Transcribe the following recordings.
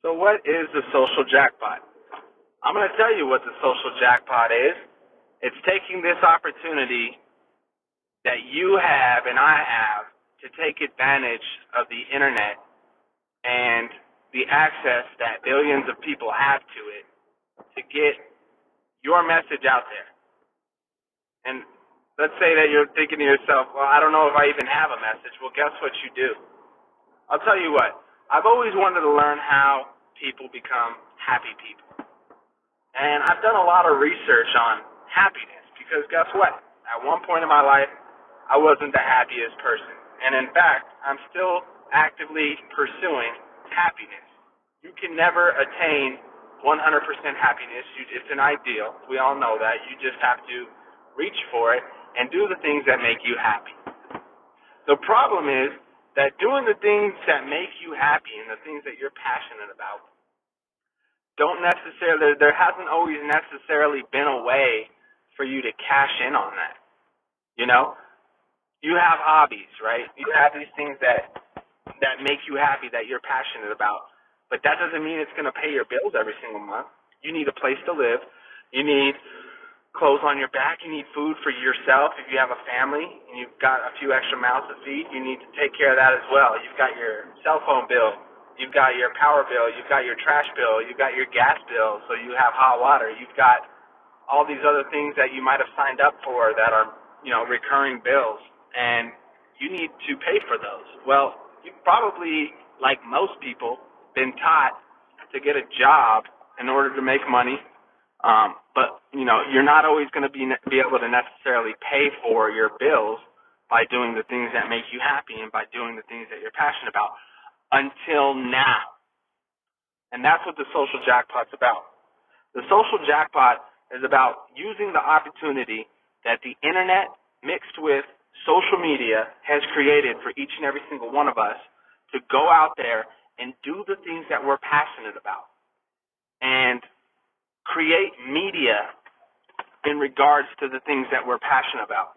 So what is the social jackpot? I'm going to tell you what the social jackpot is. It's taking this opportunity that you have and I have to take advantage of the internet and the access that billions of people have to it to get your message out there. And let's say that you're thinking to yourself, well, I don't know if I even have a message. Well, guess what you do? I'll tell you what. I've always wanted to learn how people become happy people. And I've done a lot of research on happiness because guess what? At one point in my life, I wasn't the happiest person. And in fact, I'm still actively pursuing happiness. You can never attain 100% happiness. It's an ideal. We all know that. You just have to reach for it and do the things that make you happy. The problem is that doing the things that make you happy and the things that you're passionate about there hasn't always necessarily been a way for you to cash in on that. You know? You have hobbies, right? You have these things that make you happy, that you're passionate about. But that doesn't mean it's going to pay your bills every single month. You need a place to live. You need clothes on your back. You need food for yourself. If you have a family and you've got a few extra mouths to feed, you need to take care of that as well. You've got your cell phone bill. You've got your power bill. You've got your trash bill. You've got your gas bill, so you have hot water. You've got all these other things that you might have signed up for that are, recurring bills, and you need to pay for those. Well, you've probably, like most people, been taught to get a job in order to make money, but you're not always going to be able to necessarily pay for your bills by doing the things that make you happy and by doing the things that you're passionate about until now. And that's what the social jackpot's about. The social jackpot is about using the opportunity that the internet mixed with social media has created for each and every single one of us to go out there and do the things that we're passionate about and create media in regards to the things that we're passionate about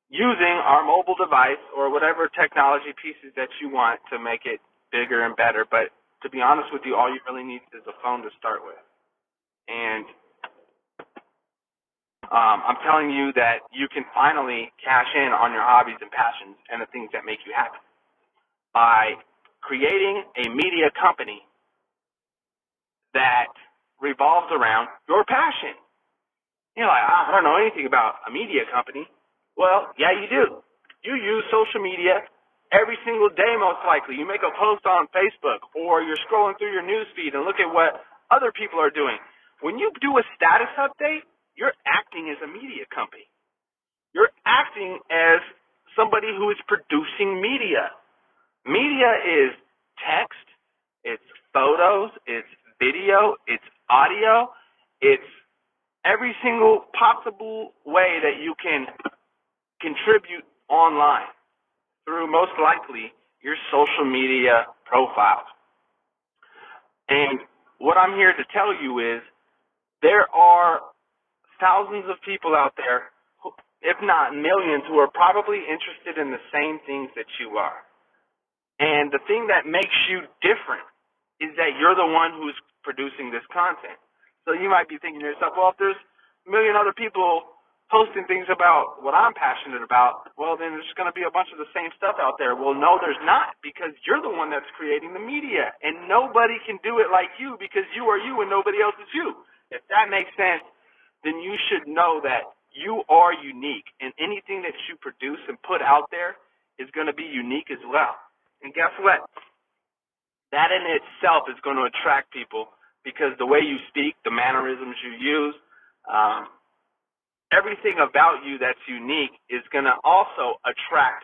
using our mobile device or whatever technology pieces that you want to make it bigger and better. But to be honest with you, all you really need is a phone to start with. And I'm telling you that you can finally cash in on your hobbies and passions and the things that make you happy by creating a media company that revolves around your passion. You're like, I don't know anything about a media company. Well, yeah, you do. You use social media every single day, most likely. You make a post on Facebook or you're scrolling through your news feed and look at what other people are doing. When you do a status update, you're acting as a media company. You're acting as somebody who is producing media. Media is text, it's photos, it's video, it's audio, it's every single possible way that you can contribute online through most likely your social media profiles. And what I'm here to tell you is there are thousands of people out there, if not millions, who are probably interested in the same things that you are. And the thing that makes you different is that you're the one who's producing this content. So you might be thinking to yourself, well, if there's a million other people posting things about what I'm passionate about, well, then there's going to be a bunch of the same stuff out there. Well, no, there's not, because you're the one that's creating the media, and nobody can do it like you because you are you and nobody else is you. If that makes sense, then you should know that you are unique, and anything that you produce and put out there is going to be unique as well. And guess what? That in itself is going to attract people because the way you speak, the mannerisms you use, everything about you that's unique is going to also attract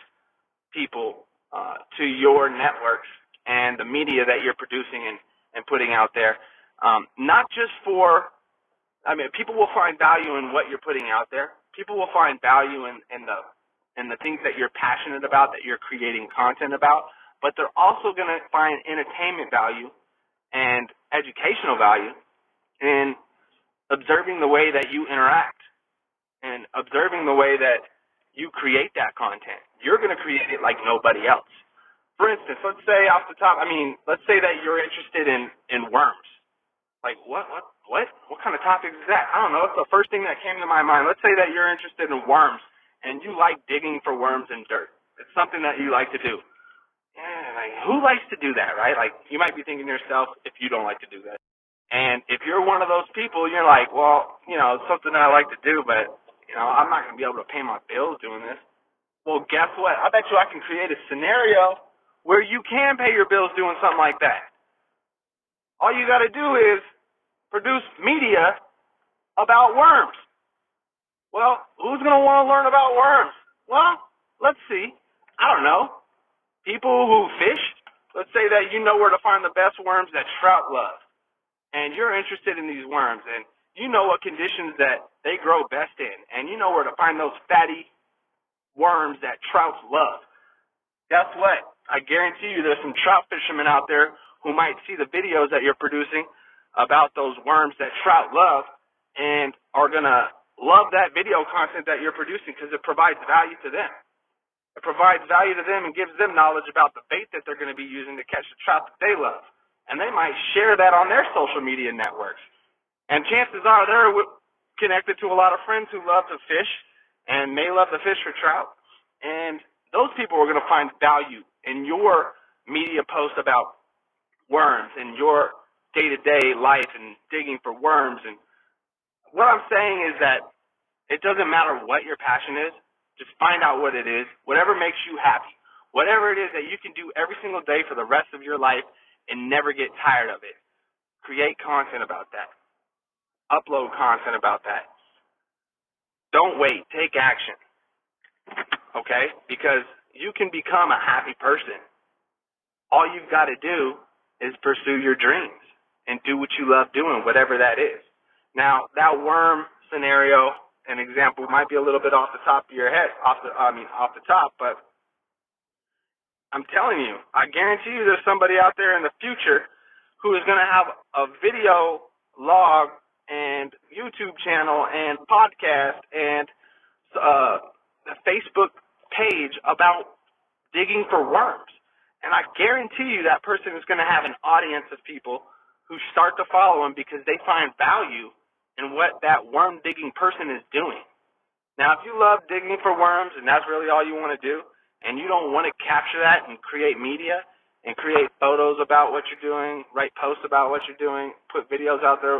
people to your networks and the media that you're producing and putting out there. Not just people will find value in what you're putting out there. People will find value in the things that you're passionate about, that you're creating content about, but they're also going to find entertainment value and educational value in observing the way that you interact and observing the way that you create that content. You're going to create it like nobody else. For instance, let's say off the top, let's say that you're interested in worms. Like, what kind of topic is that? I don't know. It's the first thing that came to my mind. Let's say that you're interested in worms and you like digging for worms in dirt. It's something that you like to do. Yeah, like, who likes to do that, right? Like, you might be thinking to yourself, if you don't like to do that. And if you're one of those people, you're like, well, it's something that I like to do, but, I'm not going to be able to pay my bills doing this. Well, guess what? I bet you I can create a scenario where you can pay your bills doing something like that. All you got to do is produce media about worms. Well, who's going to want to learn about worms? Well, let's see. I don't know. People who fish, let's say that you know where to find the best worms that trout love, and you're interested in these worms, and you know what conditions that they grow best in, and you know where to find those fatty worms that trouts love. Guess what? I guarantee you there's some trout fishermen out there who might see the videos that you're producing about those worms that trout love and are going to love that video content that you're producing because it provides value to them. It provides value to them and gives them knowledge about the bait that they're going to be using to catch the trout that they love. And they might share that on their social media networks. And chances are they're connected to a lot of friends who love to fish and may love to fish for trout. And those people are going to find value in your media post about worms and your day-to-day life and digging for worms. And what I'm saying is that it doesn't matter what your passion is. Just find out what it is, whatever makes you happy, whatever it is that you can do every single day for the rest of your life and never get tired of it. Create content about that. Upload content about that. Don't wait. Take action. Okay? Because you can become a happy person. All you've got to do is pursue your dreams and do what you love doing, whatever that is. Now, that worm scenario, an example, might be a little bit off the top of your head, off the top, but I'm telling you, I guarantee you there's somebody out there in the future who is going to have a video log and YouTube channel and podcast and a Facebook page about digging for worms. And I guarantee you that person is going to have an audience of people who start to follow him because they find value in what that worm digging person is doing. Now, if you love digging for worms and that's really all you want to do, and you don't want to capture that and create media and create photos about what you're doing, write posts about what you're doing, put videos out there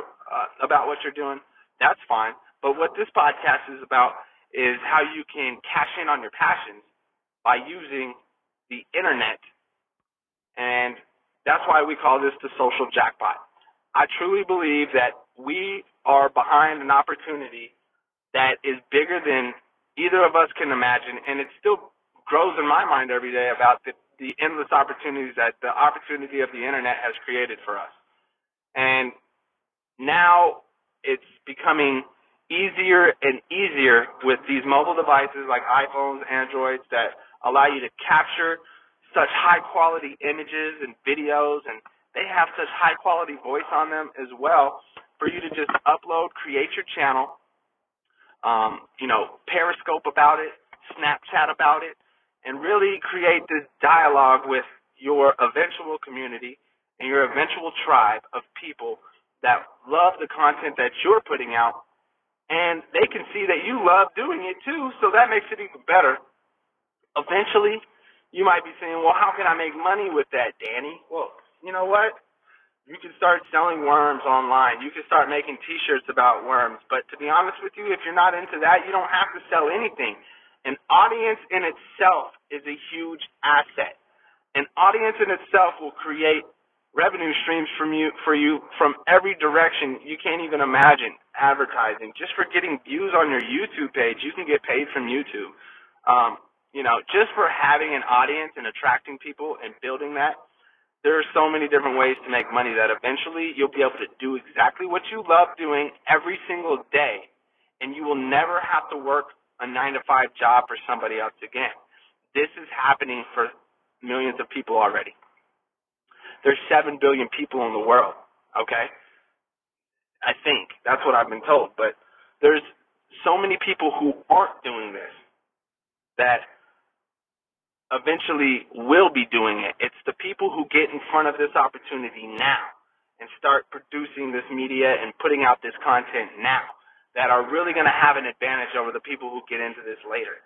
about what you're doing, that's fine. But what this podcast is about is how you can cash in on your passions by using the internet. And that's why we call this the social jackpot. I truly believe that we are behind an opportunity that is bigger than either of us can imagine, and it still grows in my mind every day about the endless opportunities that the opportunity of the internet has created for us. And now it's becoming easier and easier with these mobile devices like iPhones, Androids that allow you to capture such high-quality images and videos, and they have such high-quality voice on them as well for you to just upload, create your channel, Periscope about it, Snapchat about it, and really create this dialogue with your eventual community and your eventual tribe of people that love the content that you're putting out, and they can see that you love doing it too, so that makes it even better. Eventually, you might be saying, well, how can I make money with that, Danny? Well, you know what? You can start selling worms online. You can start making T-shirts about worms. But to be honest with you, if you're not into that, you don't have to sell anything. An audience in itself is a huge asset. An audience in itself will create revenue streams for you from every direction you can't even imagine. Advertising. Just for getting views on your YouTube page, you can get paid from YouTube. Just for having an audience and attracting people and building that, there are so many different ways to make money that eventually you'll be able to do exactly what you love doing every single day, and you will never have to work a 9-to-5 job for somebody else again. This is happening for millions of people already. There's 7 billion people in the world, okay? I think. That's what I've been told. But there's so many people who aren't doing this that eventually will be doing it. It's the people who get in front of this opportunity now and start producing this media and putting out this content now that are really going to have an advantage over the people who get into this later.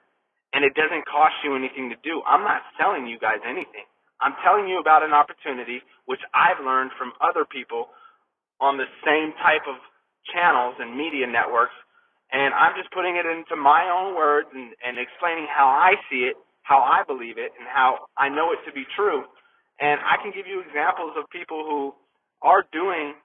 And it doesn't cost you anything to do. I'm not selling you guys anything. I'm telling you about an opportunity which I've learned from other people on the same type of channels and media networks, and I'm just putting it into my own words and explaining how I see it, how I believe it, and how I know it to be true. And I can give you examples of people who are doing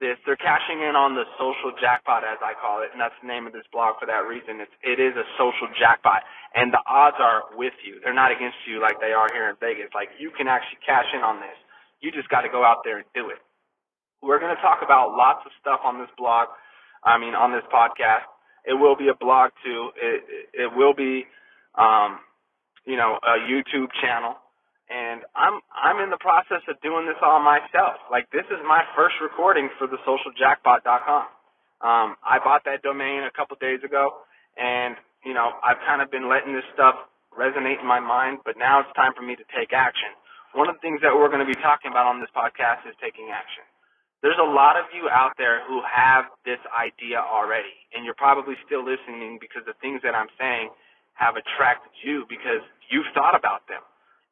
this. They're cashing in on the social jackpot, as I call it, and that's the name of this blog for that reason. It is a social jackpot, and the odds are with you. They're not against you like they are here in Vegas. Like, you can actually cash in on this. You just got to go out there and do it. We're going to talk about lots of stuff on this blog, on this podcast. It will be a blog too. It will be, a YouTube channel. And I'm in the process of doing this all myself. Like, this is my first recording for the socialjackpot.com. I bought that domain a couple days ago, and, I've kind of been letting this stuff resonate in my mind, but now it's time for me to take action. One of the things that we're going to be talking about on this podcast is taking action. There's a lot of you out there who have this idea already, and you're probably still listening because the things that I'm saying have attracted you because you've thought about them.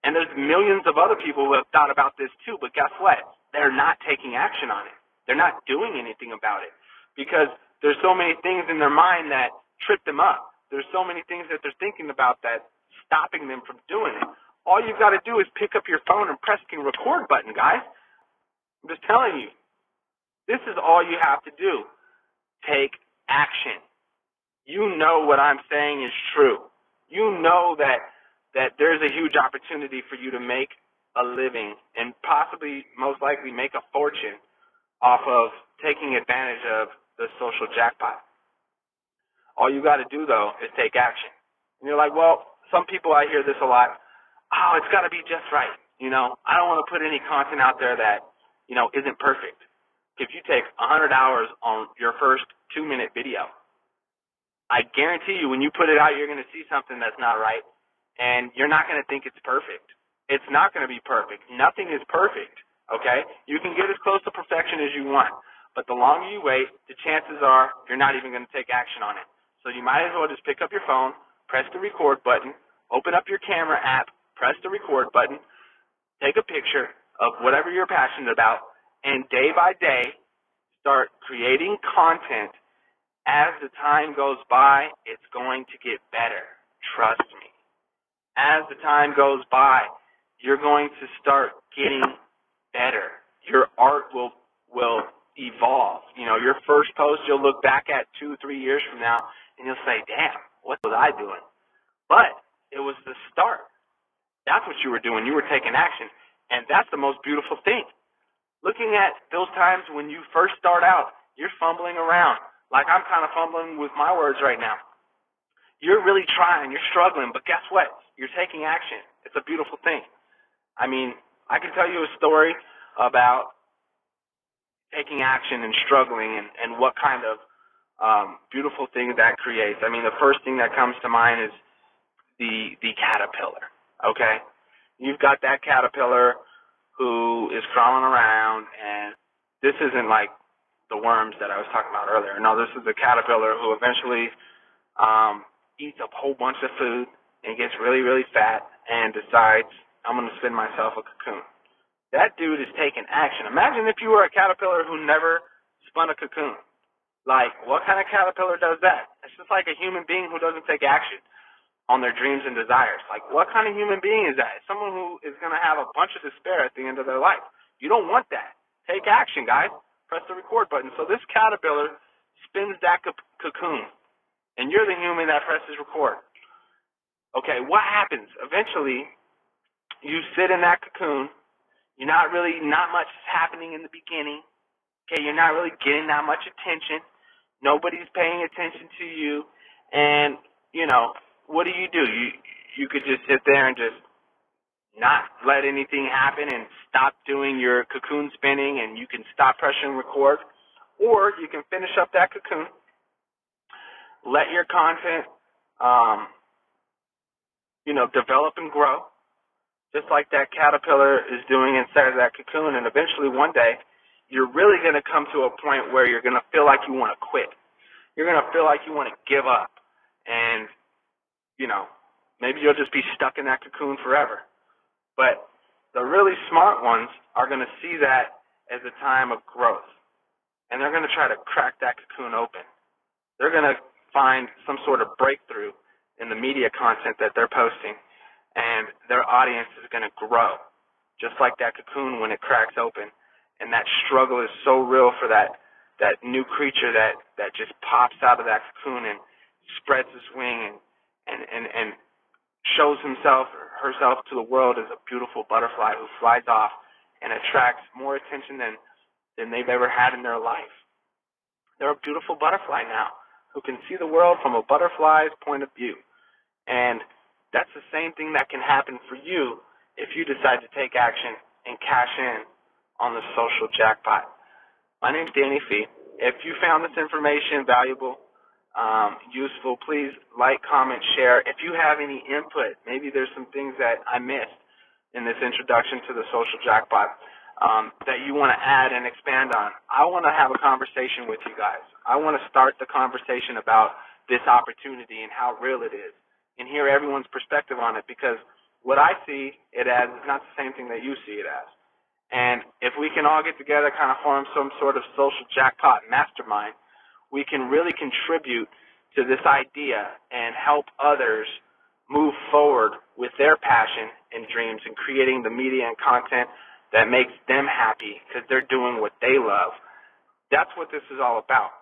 And there's millions of other people who have thought about this too, but guess what? They're not taking action on it. They're not doing anything about it because there's so many things in their mind that trip them up. There's so many things that they're thinking about that stopping them from doing it. All you've got to do is pick up your phone and press the record button, guys. I'm just telling you. This is all you have to do. Take action. You know what I'm saying is true. You know that there's a huge opportunity for you to make a living and possibly, most likely, make a fortune off of taking advantage of the social jackpot. All you got to do, though, is take action. And you're like, well, some people, I hear this a lot. Oh, it's got to be just right. I don't want to put any content out there that, isn't perfect. If you take 100 hours on your first 2-minute video, I guarantee you when you put it out, you're going to see something that's not right, and you're not going to think it's perfect. It's not going to be perfect. Nothing is perfect, okay? You can get as close to perfection as you want, but the longer you wait, the chances are you're not even going to take action on it. So you might as well just pick up your phone, press the record button, open up your camera app, press the record button, take a picture of whatever you're passionate about, and day by day, start creating content. As the time goes by, it's going to get better. Trust me. As the time goes by, you're going to start getting better. Your art will evolve. Your first post you'll look back at 2-3 years from now, and you'll say, damn, what was I doing? But it was the start. That's what you were doing. You were taking action. And that's the most beautiful thing. Looking at those times when you first start out, you're fumbling around. Like I'm kind of fumbling with my words right now. You're really trying. You're struggling. But guess what? You're taking action. It's a beautiful thing. I can tell you a story about taking action and struggling and what kind of beautiful thing that creates. The first thing that comes to mind is the caterpillar, okay? You've got that caterpillar who is crawling around, and this isn't like the worms that I was talking about earlier. No, this is a caterpillar who eventually eats a whole bunch of food and gets really, really fat and decides, I'm going to spin myself a cocoon. That dude is taking action. Imagine if you were a caterpillar who never spun a cocoon. Like, what kind of caterpillar does that? It's just like a human being who doesn't take action on their dreams and desires. Like, what kind of human being is that? It's someone who is going to have a bunch of despair at the end of their life. You don't want that. Take action, guys. Press the record button. So this caterpillar spins that cocoon, and you're the human that presses record. Okay, what happens? Eventually, you sit in that cocoon. Not much is happening in the beginning. Okay, you're not really getting that much attention. Nobody's paying attention to you, and, what do? You could just sit there and just not let anything happen and stop doing your cocoon spinning, and you can stop pressing record, or you can finish up that cocoon, let your content, develop and grow, just like that caterpillar is doing inside of that cocoon. And eventually one day, you're really going to come to a point where you're going to feel like you want to quit. You're going to feel like you want to give up. And, maybe you'll just be stuck in that cocoon forever. But the really smart ones are going to see that as a time of growth. And they're going to try to crack that cocoon open. They're going to find some sort of breakthrough in the media content that they're posting. And their audience is going to grow, just like that cocoon when it cracks open. And that struggle is so real for that new creature that just pops out of that cocoon and spreads his wing and shows himself or herself to the world as a beautiful butterfly who flies off and attracts more attention than they've ever had in their life. They're a beautiful butterfly now who can see the world from a butterfly's point of view. And that's the same thing that can happen for you if you decide to take action and cash in on the social jackpot. My name's Danny Fee. If you found this information valuable, useful, please like, comment, share. If you have any input, maybe there's some things that I missed in this introduction to the social jackpot that you want to add and expand on. I want to have a conversation with you guys. I want to start the conversation about this opportunity and how real it is, and hear everyone's perspective on it, because what I see it as is not the same thing that you see it as. And if we can all get together, kind of form some sort of social jackpot mastermind, we can really contribute to this idea and help others move forward with their passion and dreams and creating the media and content that makes them happy because they're doing what they love. That's what this is all about.